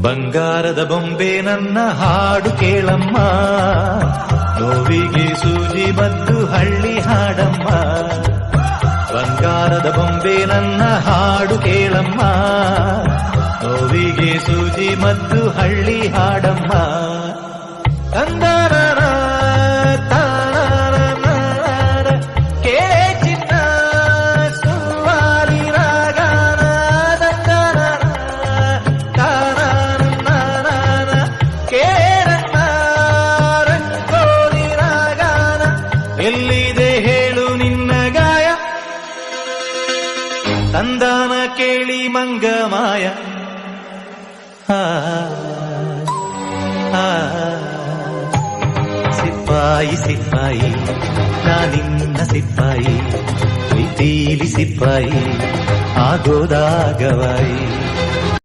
ಬಂಗಾರದ ಬೊಂಬೆ ನನ್ನ ಹಾಡು ಕೇಳಮ್ಮ, ನೋವಿಗೆ ಸೂಜಿ ಮದ್ದು ಹಳ್ಳಿ ಹಾಡಮ್ಮ. ಬಂಗಾರದ ಬೊಂಬೆ ನನ್ನ ಹಾಡು ಕೇಳಮ್ಮ, ನೋವಿಗೆ ಸೂಜಿ ಮದ್ದು ಹಳ್ಳಿ ಹಾಡಮ್ಮ. ತಂದರ ಕೇಳೆ ಚಿನ್ನ ಸುವಾಲಿ ರಾಗಾನ, ಕೇಳನ್ನ ರಂಗೋಲಿ ರಾಗಾನ. ಎಲ್ಲಿದೆ ಹೇಳು ನಿನ್ನ ಗಾಯ, ತಂದಾನ ಕೇಳಿ ಮಂಗ ಮಾಯ. ಸಿಪಾಯಿ ಸಿಪಾಯಿ ನಾನಿನ್ನ ಸಿಪಾಯಿ, ಪ್ರೀತಿಲಿ ಸಿಪಾಯಿ ಆಗೋದಾಗವಾಯಿ.